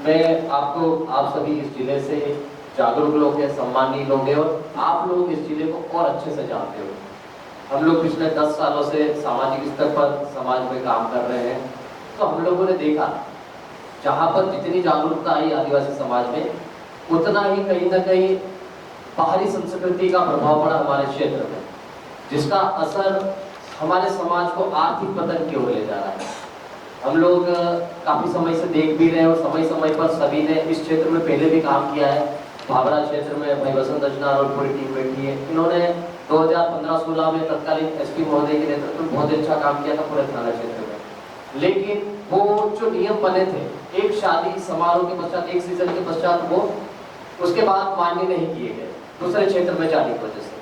मैं आपको आप सभी इस जिले से जागरूक लोग हैं, सम्मानीय लोग हैं और आप लोग इस जिले को और अच्छे से जानते हो। हम लोग पिछले 10 सालों से सामाजिक स्तर पर समाज में काम कर रहे हैं, तो हम लोगों ने देखा जहाँ पर जितनी जागरूकता आई आदिवासी समाज में, उतना ही कहीं ना कहीं बाहरी संस्कृति का प्रभाव पड़ा हमारे क्षेत्र में, जिसका असर हमारे समाज को आर्थिक पतन की ओर ले जा रहा है। हम लोग काफी समय से देख भी रहे हैं और समय समय पर सभी ने इस क्षेत्र में पहले भी काम किया है। भाभरा क्षेत्र में भाई वसंत अजनार और पूरी टीम बैठी है, इन्होंने 2015-16 में तत्कालीन एसपी महोदय के नेतृत्व में बहुत अच्छा काम किया था पूरे थाना क्षेत्र में। लेकिन वो जो नियम बने थे, एक शादी समारोह के पश्चात, एक सीजन के पश्चात, वो उसके बाद मान्य नहीं किए गए दूसरे क्षेत्र में जाने की वजह से।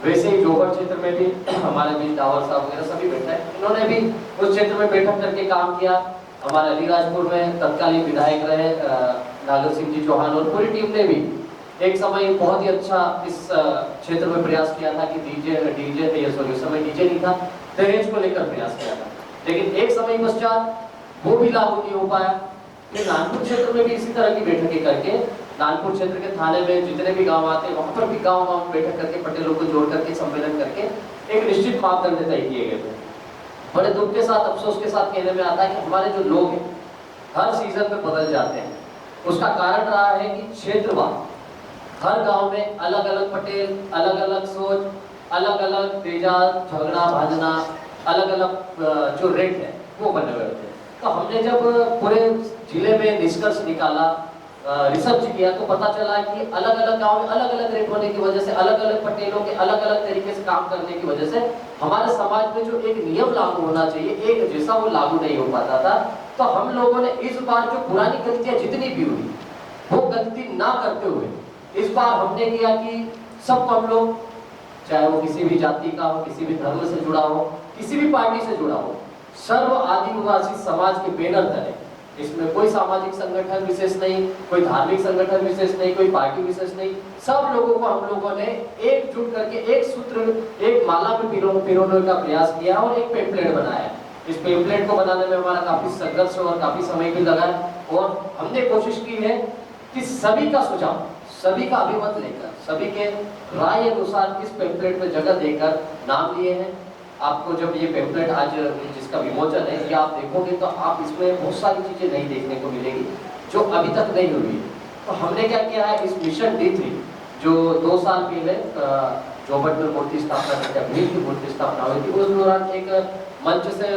वैसे ही जोबर क्षेत्र में भी हमारे बीच डावर साहब वगैरह सभी बैठे हैं, इन्होंने भी उस क्षेत्र में बैठक करके काम किया। हमारे अलीराजपुर में तत्कालीन विधायक रहे नागर सिंह जी चौहान और पूरी टीम ने भी एक समय बहुत ही अच्छा इस क्षेत्र में प्रयास किया था कि उस समय डीजे नहीं था, दहेज को लेकर प्रयास किया था। लेकिन एक समय पश्चात वो भी लागू नहीं हो पाया। फिर नानपुर क्षेत्र में भी इसी तरह की बैठकें करके, नानपुर क्षेत्र के थाने में जितने भी गांव आते हैं वहां पर भी गांव गांव बैठक करके पटेलों को जोड़ करके सम्मेलन करके एक निश्चित मापदंड तय किए गए थे। बड़े दुख के साथ, अफसोस के साथ कहने में आता है कि हमारे जो लोग हैं हर सीजन में बदल जाते हैं। उसका कारण रहा है कि क्षेत्रवाद, हर गांव में अलग अलग पटेल, अलग अलग सोच, अलग अलग तेजाब, झगड़ा भाजना, अलग अलग जो रेट है वो बने हुए थे। तो हमने जब पूरे जिले में निष्कर्ष निकाला, रिसर्च किया, तो पता चला कि अलग अलग गांव में अलग अलग रेट होने की वजह से, अलग अलग पटेलों के अलग अलग तरीके से काम करने की वजह से हमारे समाज में जो एक नियम लागू होना चाहिए एक जैसा, वो लागू नहीं हो पाता था। तो हम लोगों ने इस बार जो पुरानी गलतियां जितनी भी हुई वो गलती ना करते हुए इस बार हमने किया कि सबको हम लोग, चाहे वो किसी भी जाति का हो, किसी भी धर्म से जुड़ा हो, किसी भी पार्टी से जुड़ा हो, सर्व आदिवासी समाज के बैनर तले, इसमें कोई सामाजिक संगठन विशेष नहीं, कोई धार्मिक संगठन विशेष नहीं, कोई पार्टी विशेष नहीं, सब लोगों को हम लोगों ने एकजुट करके एक सूत्र, एक माला में पिरोने का प्रयास किया और एक पेम्पलेट बनाया। इस पेम्पलेट को बनाने में हमारा काफी संघर्ष और काफी समय भी लगा और हमने कोशिश की है कि सभी का सुझाव, सभी का अभिमत लेकर, सभी के राय अनुसार इस पेम्पलेट में जगह देकर नाम लिए हैं। आपको जब ये पेम्पलेट आज जिसका विमोचन है, ये आप देखोगे तो आप इसमें बहुत सारी चीजें नहीं देखने को मिलेगी जो अभी तक नहीं हुई है। तो हमने क्या किया है, इस मिशन D3 जो 2 साल पहले जोबट में मूर्ति स्थापना करके भील की मूर्ति स्थापना हुई थी, उस दौरान एक मंच से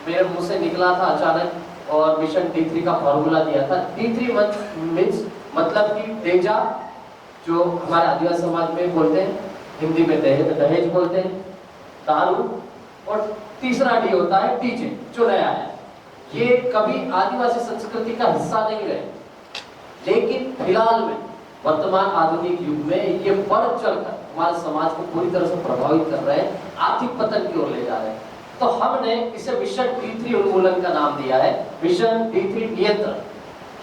मेरे मुंह से निकला था अचानक और मिशन D3 का फॉर्मूला दिया था। D3 मीन्स मतलब कि तेजा, जो हमारे आदिवासी समाज में बोलते हैं, हिंदी में दहेज बोलते हैं, दारू, और तीसरा डी होता है डीजे, जो नया है। ये कभी आदिवासी संस्कृति का हिस्सा नहीं रहे, लेकिन फिलहाल में वर्तमान आधुनिक युग में ये बढ़ चढ़कर हमारे समाज को पूरी तरह से प्रभावित कर रहे हैं, आर्थिक पतन की ओर ले जा रहे हैं। तो हमने इसे मिशन D3 उन्मूलन का नाम दिया है, मिशन D3 नियंत्रण।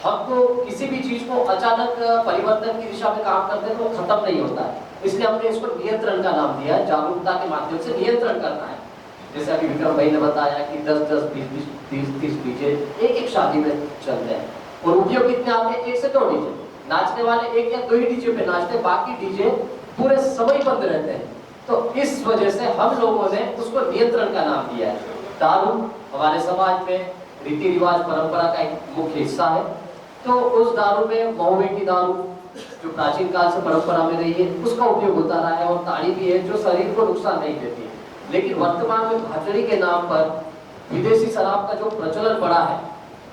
हम तो किसी भी चीज को अचानक परिवर्तन की दिशा में काम करते हैं तो खत्म नहीं होता है, इसलिए हमने इसको नियंत्रण का नाम दिया है। जागरूकता के माध्यम से नियंत्रण करना है। जैसे अभी विक्रम भाई ने बताया कि 10-10, 20-20, 30-30 डीजे एक शादी में चलते हैं और उपयोग कितने आते हैं, 1 से 2 डीजे। नाचने वाले 1 या 2 ही डीजे पे नाचते, बाकी डीजे पूरे समय बंद रहते हैं। तो इस वजह से हम लोगों ने उसको नियंत्रण का नाम दिया है। दारू हमारे समाज में रीति रिवाज परंपरा का एक मुख्य हिस्सा है। तो उस दारू में महुए की दारू जो प्राचीन काल से परंपरा में रही है, उसका उपयोग होता रहा है और ताड़ी भी है जो शरीर को नुकसान नहीं देती है। लेकिन वर्तमान में भाचड़ी के नाम पर विदेशी शराब का जो प्रचलन बढ़ा है,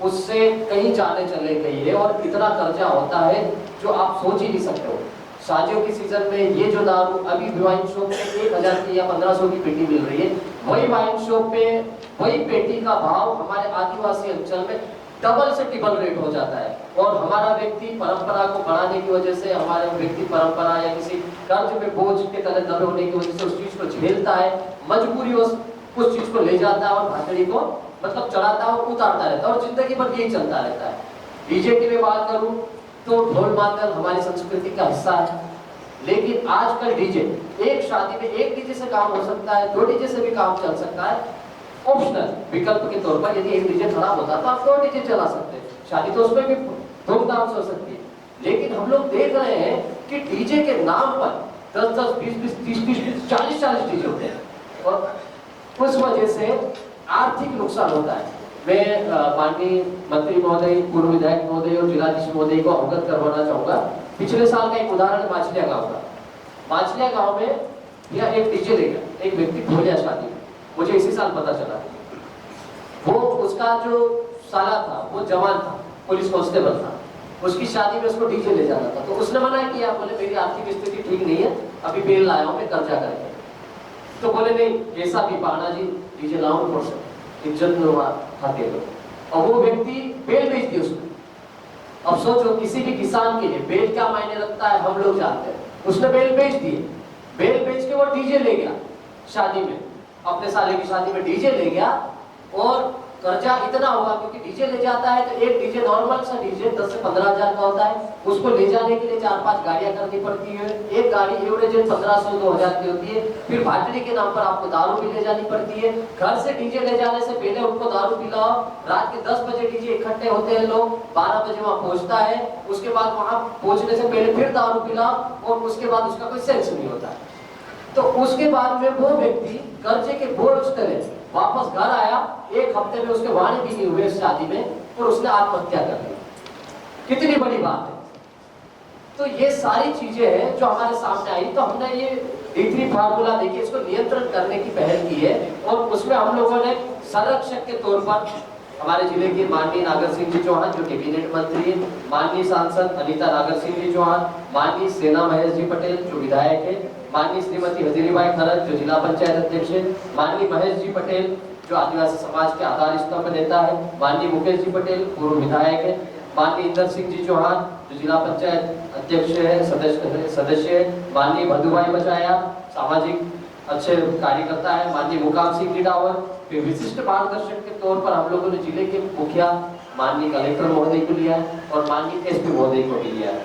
उससे कहीं जाने चले गई है और इतना कर्जा होता है जो आप सोच ही नहीं सकते हो। शादियों की सीजन में ये जो दारू अभी वाइन शॉप में 1000 की या 1500 की पेटी मिल रही है, वही वाइन शॉप पे वही पेटी का भाव हमारे आदिवासी अंचल में डबल से ट्रिपल रेट हो जाता है। और हमारा व्यक्ति परंपरा को बढ़ाने की वजह से, हमारे व्यक्ति परंपरा या किसी कर्ज में बोझ के तले दबे होने की वजह से उस चीज को झेलता है, मजबूरी उस चीज को ले जाता है और भाचड़ी को मतलब चढ़ाता है और उतारता रहता है और जिंदगी भर यही चलता रहता है। डीजे की मैं बात करूं तो ढोल मादल हमारी संस्कृति का हिस्सा है, लेकिन आजकल डीजे, एक शादी में 1 डीजे से काम हो सकता है, 2 डीजे से भी काम चल सकता है, ऑप्शनल विकल्प के तौर पर। यदि 1 डीजे खराब होता तो आप 2 डीजे चला सकते हैं, शादी तो उसमें भी धूमधाम से हो सकती है, लेकिन हम लोग देख रहे हैं कि डीजे के नाम पर 10-10, 20-20, 30-30, 40-40 डीजे होते हैं और उस वजह से आर्थिक नुकसान होता है। मैं माननीय मंत्री महोदय, पूर्व विधायक महोदय और जिलाधीश महोदय को अवगत करवाना चाहूंगा। पिछले साल का एक उदाहरण माछलिया गांव का। माछलिया गांव में यह एक डीजे ले गया एक व्यक्ति भूल गया शादी में, मुझे इसी साल पता चला। वो उसका जो साला था वो जवान था, पुलिस कांस्टेबल था, उसकी शादी में उसको डीजे ले जाना था, तो उसने मना किया, बोले मेरी आर्थिक स्थिति ठीक नहीं है, अभी बेल लाया हूं मैं कर्जा करके। तो बोले नहीं, कैसा भी बहाना जी, डीजे लाओ पड़ सकते, इज्जत में खाते लोग। और वो व्यक्ति बेल बेच दी उसने। अब सोचो किसी भी किसान के लिए बेल क्या मायने रखता है हम लोग जानते हैं। उसने बेल बेच दिए, बेल बेच के वो डीजे ले गया शादी में, अपने साले की शादी में डीजे ले गया और कर्जा इतना होगा, क्योंकि डीजे ले जाता है तो एक डीजे नॉर्मल सा डीजे 10 से 15 हजार का होता है, उसको ले जाने के लिए 4-5 गाड़ियां करनी पड़ती है। एक गाड़ी एवरेज 1500-2000 की होती है। फिर भाटरी के नाम पर आपको दारू भी ले जानी पड़ती है। घर से डीजे ले जाने से पहले उनको दारू पिलाओ, रात के 10 बजे डीजे इकट्ठे होते हैं लोग, 12 बजे वहां पहुंचता है, उसके बाद वहां पहुंचने से पहले फिर दारू पिलाओ और उसके बाद उसका कोई सेंस नहीं होता है। तो उसके बाद में वो व्यक्ति कर्जे के बोझ तले वापस घर आया, एक हफ्ते में उसके वाणी भी नहीं हुए शादी में और उसने आत्महत्या कर ली। कितनी बड़ी बात है। तो ये सारी चीजें हैं जो हमारे सामने आई, तो हमने ये D3 फार्मूला देखिए, इसको नियंत्रण करने की पहल की है और उसमें हम लोगों ने संरक्षक के तौर पर हमारे जिले के माननीय नागर सिंह जी चौहान जो कैबिनेट मंत्री है, माननीय सांसद अनीता नागर सिंह जी चौहान, माननीय सेना महेश जी पटेल जो विधायक है, माननीय श्रीमती हजीरीबाई खरत जो जिला पंचायत अध्यक्ष है, माननीय महेश जी पटेल जो आदिवासी समाज के आधार स्तंभ नेता है, माननीय मुकेश जी पटेल पूर्व विधायक है, माननीय इंदर सिंह जी चौहान जो जिला पंचायत अध्यक्ष है, सदस्य है, माननीय मधुभाई बचाया सामाजिक अच्छे कार्यकर्ता है, माननीय मुकाम सिंह लिडावर। फिर विशिष्ट मार्गदर्शक के तौर पर हम लोगों ने जिले के मुखिया माननीय कलेक्टर महोदय को लिया है और माननीय एसपी महोदय को भी लिया है।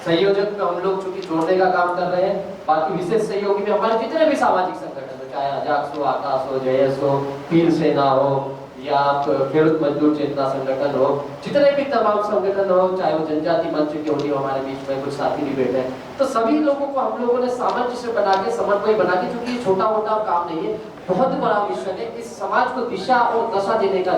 संयोजक में हम लोग चूंकि जोड़ने का काम कर रहे हैं, बाकी विशेष सहयोगी में हमारे जितने भी सामाजिक संगठन हो, चाहे अजाक्स हो, आकाश हो, जयस हो, फील सेना हो या खेडूत मजदूर चेतना संगठन हो, जितने भी तमाम संगठन हो, चाहे वो जनजाति मंच क्यों नहीं हो, हमारे बीच में कुछ साथी भी बैठे हैं, तो सभी लोगों को हम लोगों ने सामंजस्य बना के, समन्वय बना के, क्योंकि ये छोटा मोटा काम नहीं है, बहुत बड़ा विषय है, इस समाज को दिशा और दशा देने का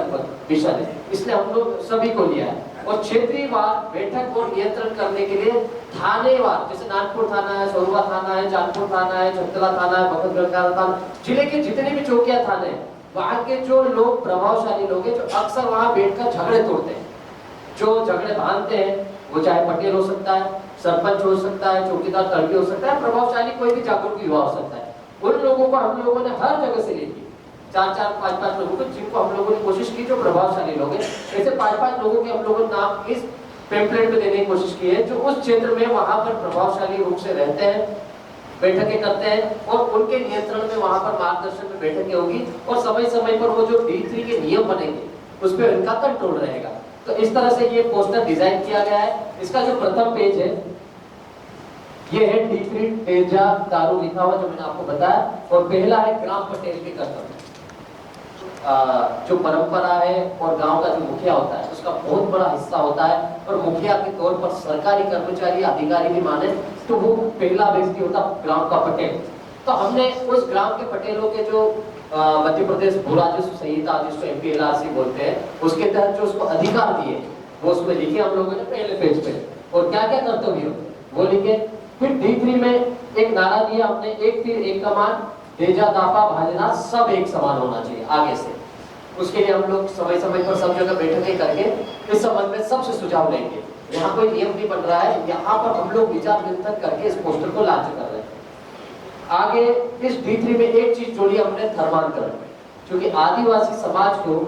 विषय है, इसलिए हम लोग सभी को लिया है। और क्षेत्रीय वार बैठक और नियंत्रण करने के लिए थानेवार, जैसे नागपुर थाना है, सोरवा थाना है, चांदपुर थाना है, चंदला थाना है, बखतगढ़ थाना, जिले के जितने भी चौकिया थाने हैं, वहां के जो लोग प्रभावशाली लोग हैं जो अक्सर वहां बैठकर झगड़े तोड़ते हैं, जो झगड़े बांधते हैं, वो चाहे पटेल हो सकता है, सरपंच हो सकता है, चौकीदार तड़के हो सकता है, प्रभावशाली कोई भी जागरूक युवा हो सकता है, उन लोगों को हम लोगों ने हर जगह से लेके 4-4, 5-5 लोगों को, जिनको हम लोगों ने कोशिश की जो प्रभावशाली लोग हैं, ऐसे 5-5 लोगों के हम लोगों ने नाम इस पेम्पलेट में देने की कोशिश की है, जो उस क्षेत्र में वहां पर प्रभावशाली रूप से रहते हैं, बैठकें करते हैं और उनके नियंत्रण में वहां पर मार्गदर्शन में बैठकें होगी और समय समय पर वो जो D3 के नियम बनेंगे उस पर इनका कंट्रोल रहेगा। तो इस तरह से ये पोस्टर डिजाइन किया गया है। इसका जो प्रथम पेज है ये है D3 तेजा दारू लिखा हुआ जो मैंने आपको बताया, और पहला है ग्राम पटेल के कर्तव्य। जो परंपरा है और गांव का जो मुखिया होता है उसका बहुत बड़ा हिस्सा होता है, और मुखिया के तौर पर सरकारी कर्मचारी अधिकारी भी माने तो वो पहला व्यक्ति होता ग्राम का पटेल। तो हमने उस ग्राम के पटेलों के जो मध्य प्रदेश भू राजस्व संहिता जिसको MPLRC बोलते हैं उसके तहत जो उसको अधिकार दिए वो उसमें लिखे हम लोगों ने पहले पेज पे, और क्या क्या कर्तव्य वो लिखे। फिर D3 में एक नारा दिया हमने, एक तीर एक कमान, तेजा दापा भाजना सब एक समान होना चाहिए आगे से। उसके लिए हम लोग समय समय पर सब जगह बैठकें करके इस संबंध में सबसे सुझाव लेंगे। यहाँ कोई नियम नहीं बन रहा है, यहाँ पर हम लोग विचार विमर्श करके इस पोस्टर को लॉन्च कर रहे हैं। आगे इस D3 में एक चीज जोड़ी हमने धर्मांतरण, क्योंकि आदिवासी समाज को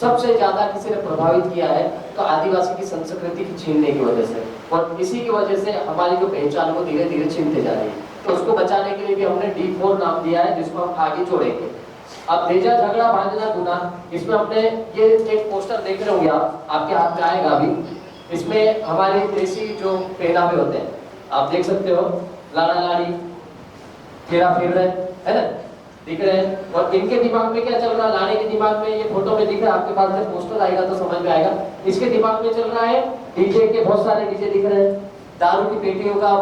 सबसे ज्यादा किसी ने प्रभावित किया है तो आदिवासी की संस्कृति की छीनने की वजह से, और इसी की वजह से हमारी जो पहचान को धीरे धीरे छीनते जा रही है। तो उसको बचाने के लिए भी हमने D4 नाम दिया है जिसको हम आगे जोड़ेंगे। अब तेजा झगड़ा भांजना गुना, इसमें हमने ये एक पोस्टर देख रहे होंगे आप, आपके हाथ में आएगा अभी। इसमें हमारे देसी जो पहनावे होते हैं आप देख सकते हो, लाड़ा लाड़ी, फेरा फेवरेट है ना, दिख रहे हैं। और इनके दिमाग में क्या चल रहा है, लाने के दिमाग में, ये फोटो में दिख रहा है, आपके पास में पोस्टर आएगा तो समझ में आएगा। इसके दिमाग में चल रहा है डीजे के, बहुत सारे डीजे दिख रहे हैं, दारू की पेटियों का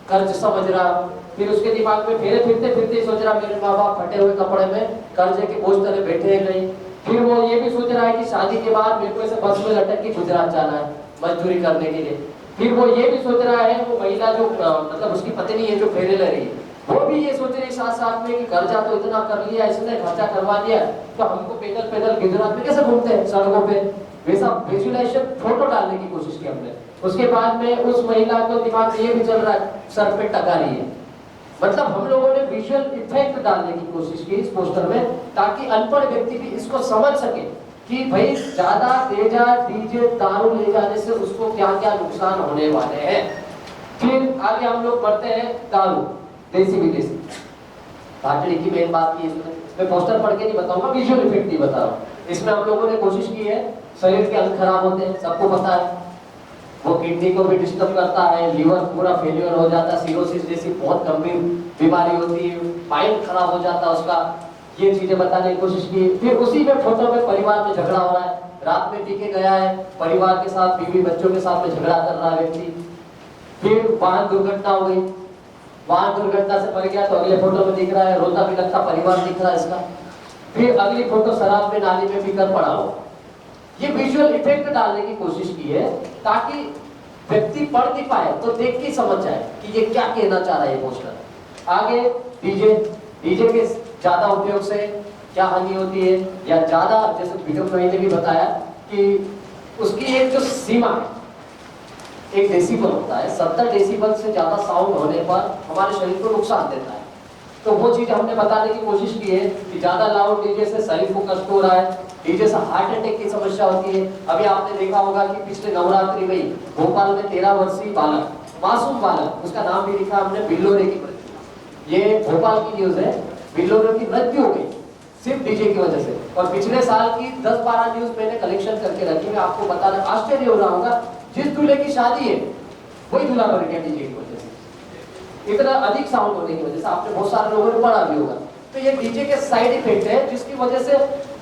कर्ज समझ रहा। फिर उसके दिमाग में फेरे फिरते फिरते सोच रहा मेरे माँ बाप फटे हुए कपड़े में कर्जे के बोझ तले बैठे हैं कहीं। फिर वो ये भी सोच रहा है कि शादी के बाद मेरे को ऐसे बस में लटक के गुजरात जाना है मजदूरी करने के लिए। फिर वो ये भी सोच रहा है, वो महिला जो मतलब उसकी पत्नी है जो फेरे ले रही है, वो भी ये सोच रही साथ साथ में कि कर्जा तो इतना कर लिया इसने, खर्चा करवा दिया, तो हमको पैदल पैदल गुजरात में कैसे घूमते हैं सड़कों पे। वैसा विजुअलाइजेशन फोटो डालने की कोशिश की हमने। उसके बाद में उस महिला को दिमाग में ये भी चल रहा है सर पे टकारी है। मतलब हम लोगों ने विजुअल इफेक्ट डालने की कोशिश की इस पोस्टर में, ताकि अनपढ़ व्यक्ति भी इसको समझ सके कि भाई ज्यादा तेजा डीजे दारू ले जाने से उसको क्या क्या नुकसान होने वाले हैं। फिर आगे हम लोग बढ़ते हैं दारू देसी विदेशी। भाटड़ी की मेन बात की इसमें, मैं पोस्टर पढ़ के नहीं बताऊंगा, विजुअल इफेक्ट नहीं बता रहा हूँ। इसमें हम लोगों ने कोशिश की है, शरीर के अंग खराब होते हैं, सबको पता है, वो किडनी को भी डिस्टर्ब करता है, लीवर पूरा फेलियर हो जाता है, सिरोसिस जैसी बहुत गंभीर बीमारी होती है, माइंड खराब हो जाता है उसका। ये चीजें बताने की कोशिश की। फिर उसी में फोटो में परिवार में झगड़ा हो रहा है, रात में पी के गया है, परिवार के साथ बीवी बच्चों के साथ में झगड़ा कर रहा है व्यक्ति। फिर वाहन दुर्घटना हो गई, वाहन दुर्घटना से मर गया तो अगले फोटो में दिख रहा है रोता बिलखता परिवार दिख रहा है इसका। फिर अगली फोटो शराब में नाली में पीकर पड़ा हो। ये विजुअल इफेक्ट डालने की कोशिश की है ताकि व्यक्ति पढ़ नहीं पाए तो देख के समझ जाए कि ये क्या कहना चाह रहा है ये पोस्टर। आगे डीजे, डीजे के ज्यादा उपयोग से क्या हानि होती है, या ज्यादा, जैसे विक्रम भाई ने भी बताया कि उसकी एक जो सीमा है, एक डेसिबल होता है, 70 डेसिबल से ज्यादा साउंड होने पर हमारे शरीर को नुकसान देता है। तो वो चीज हमने बताने की कोशिश की है कि ज्यादा लाउड डीजे से शरीर को कष्ट हो रहा है, डीजे से हार्ट अटैक की समस्या होती है। अभी आपने देखा होगा कि पिछले नवरात्रि में भोपाल में 13 वर्षीय बालक, मासूम बालक, उसका नाम भी लिखा हमने, बिल्लोरे की मृत्यु। ये भोपाल की न्यूज है, बिल्लोरे की मृत्यु हो गई सिर्फ डीजे की वजह से। और पिछले साल की 10-12 न्यूज मैंने कलेक्शन करके रखी, मैं आपको बताना आश्चर्य हो रहा होगा, जिस दूल्हे की शादी है वही दूल्हा मर गया डीजे की वजह से, इतना अधिक साउंड होने की वजह से। आपने बहुत सारे लोगों ने पढ़ा भी होगा। तो ये डीजे के साइड इफेक्ट है जिसकी वजह से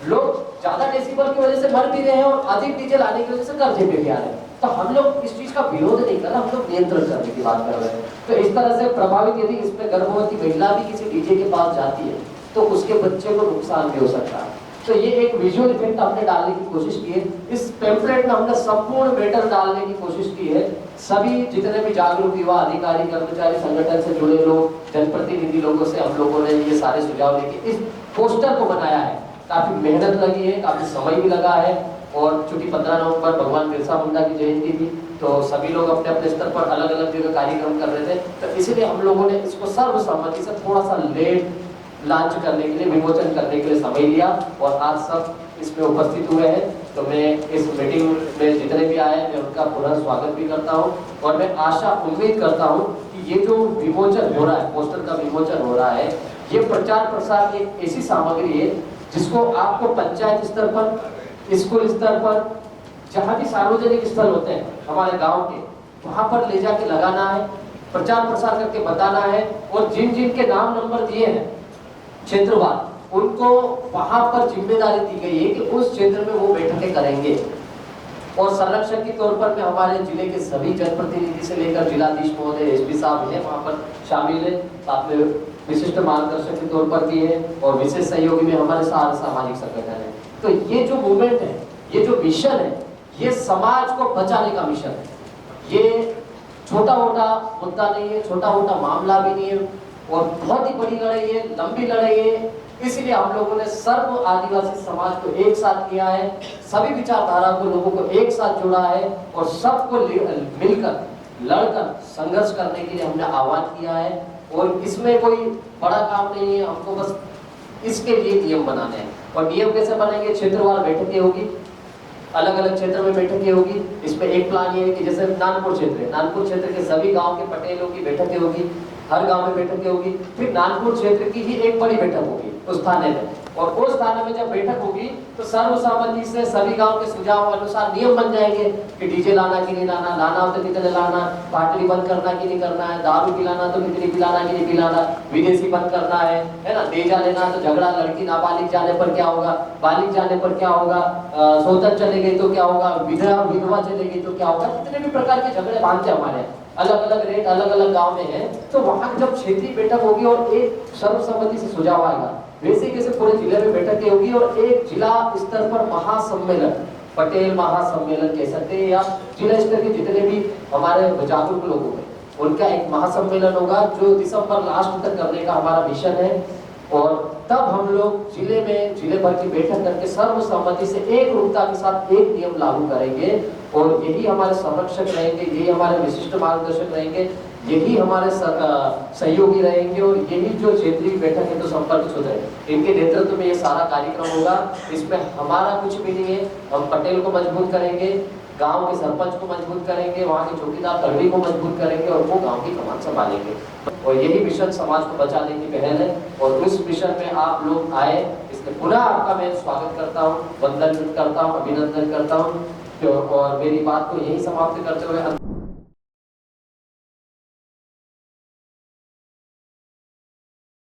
लोग ज्यादा डेसिबल की वजह से मर भी रहे हैं और अधिक डीजे लाने की वजह से कर्जे पे भी आ रहे हैं। तो हम लोग इस चीज का विरोध नहीं कर रहे, हम लोग नियंत्रण करने की बात कर रहे हैं। तो इस तरह से प्रभावित यदि इसमें गर्भवती महिला भी किसी डीजे के पास जाती है तो उसके बच्चे को नुकसान भी हो सकता है। तो ये एक विजुअल इफेक्ट हमने डालने की कोशिश की है। इस पेम्पलेट में हमने संपूर्ण मैटर डालने की कोशिश की है। सभी जितने भी जागरूक युवा अधिकारी कर्मचारी संगठन से जुड़े लोग, जनप्रतिनिधि लोगों से हम लोगों ने ये सारे सुझाव लेके इस पोस्टर को बनाया है। काफी मेहनत लगी है, काफी समय भी लगा है। और चूंकि 15 नवंबर भगवान बिरसा मुंडा की जयंती थी तो सभी लोग अपने अपने स्तर पर अलग अलग जगह कार्यक्रम कर रहे थे, तो इसीलिए हम लोगों ने इसको सर्वसम्मति से थोड़ा सा लेट लॉन्च करने के लिए, विमोचन करने के लिए समय लिया। और आज सब इसमें उपस्थित हुए हैं, तो मैं इस मीटिंग में जितने भी आए मैं उनका पुनः स्वागत भी करता हूं। और मैं आशा उम्मीद करता हूं कि ये जो विमोचन हो रहा है, पोस्टर का विमोचन हो रहा है, ये प्रचार प्रसार की एक ऐसी सामग्री है जिसको आपको पंचायत स्तर पर, स्कूल स्तर पर, जहाँ भी सार्वजनिक स्थल होते हैं हमारे गाँव के, वहाँ पर ले जाके लगाना है, प्रचार प्रसार करके बताना है। और जिन जिन के नाम नंबर दिए हैं क्षेत्रवार, उनको वहां पर जिम्मेदारी दी गई है कि उस क्षेत्र में वो बैठकें करेंगे। और संरक्षक के तौर पर मैं हमारे जिले के सभी जनप्रतिनिधि से लेकर जिलाधीश महोदय, एसपी साहब हैं वहां पर शामिल है, साथ में विशिष्ट मार्गदर्शक के तौर पर भी है, और विशेष सहयोगी में हमारे सारे सामाजिक संगठन है। तो ये जो मूवमेंट है, ये जो मिशन है, ये समाज को बचाने का मिशन है। ये छोटा मोटा मुद्दा नहीं है, छोटा मोटा मामला भी नहीं है, और बहुत ही बड़ी लड़ाई है, लंबी लड़ाई है। इसलिए हम लोगों ने सर्व आदिवासी समाज को एक साथ किया है, सभी विचारधारा को, लोगों को एक साथ जोड़ा है, और सबको मिलकर लड़कर संघर्ष करने के लिए हमने आह्वान किया है। और इसमें कोई बड़ा काम नहीं है, हमको बस इसके लिए नियम बनाने हैं। और नियम कैसे बनेंगे? क्षेत्रवार बैठकें होगी, अलग अलग क्षेत्र में बैठकें होगी। इसमें एक प्लान ये है कि जैसे नानपुर क्षेत्र है, नानपुर क्षेत्र के सभी गांव के पटेलों की बैठकें होगी, हर गांव में बैठकें होगी। फिर नानपुर क्षेत्र की ही एक बड़ी बैठक होगी उस थाने में, और उस थाने में जब बैठक होगी तो सर्वसम्मति से सभी गांव के सुझाव अनुसार नियम बन जाएंगे कि डीजे लाना कि नहीं लाना, लाना हो तो कितने लाना, पार्टी बंद करना कि नहीं करना है, दारू पिलाना तो कितनी पिलाना कि नहीं पिलाना, विदेशी बंद करना है ना, देजा लेना तो झगड़ा, लड़की नाबालिग जाने पर क्या होगा, बालिग जाने पर क्या होगा, सोतन चले गई तो क्या होगा, विधवा चले गई तो क्या होगा, कितने भी प्रकार के झगड़े बांधते हमारे अलग अलग रेट अलग अलग गांव में है। तो वहां जब क्षेत्रीय बैठक होगी और एक सर्वसम्मति से सुझाव आएगा, वैसे कैसे पूरे जिले में बैठकें होगी और एक जिला स्तर पर महासम्मेलन, पटेल महासम्मेलन कह सकते हैं, या जिला स्तर के जितने भी हमारे जागरूक लोग होंगे उनका एक महासम्मेलन होगा जो दिसंबर लास्ट तक करने का हमारा मिशन है। और तब हम लोग जिले में जिले भर की बैठक करके सर्वसम्मति से एक रूपता के साथ एक नियम लागू करेंगे और यही हमारे संरक्षक रहेंगे, यही हमारे विशिष्ट मार्गदर्शक रहेंगे, यही हमारे सहयोगी रहेंगे और यही जो क्षेत्रीय बैठक है तो संपर्क सूत्र है, इनके नेतृत्व में ये सारा कार्यक्रम होगा। इसमें हमारा कुछ भी नहीं है, हम पटेल को मजबूत करेंगे, गांव के सरपंच को मजबूत करेंगे, वहाँ के चौकीदार तड़वी को मजबूत करेंगे और वो गांव की कमान संभालेंगे। और यही मिशन समाज को बचाने की पहल है और उस मिशन में आप लोग आए, इसलिए पुनः आपका मैं स्वागत करता हूँ, वंदन करता हूँ, अभिनंदन करता हूँ और मेरी बात को यही समाप्त करते हुए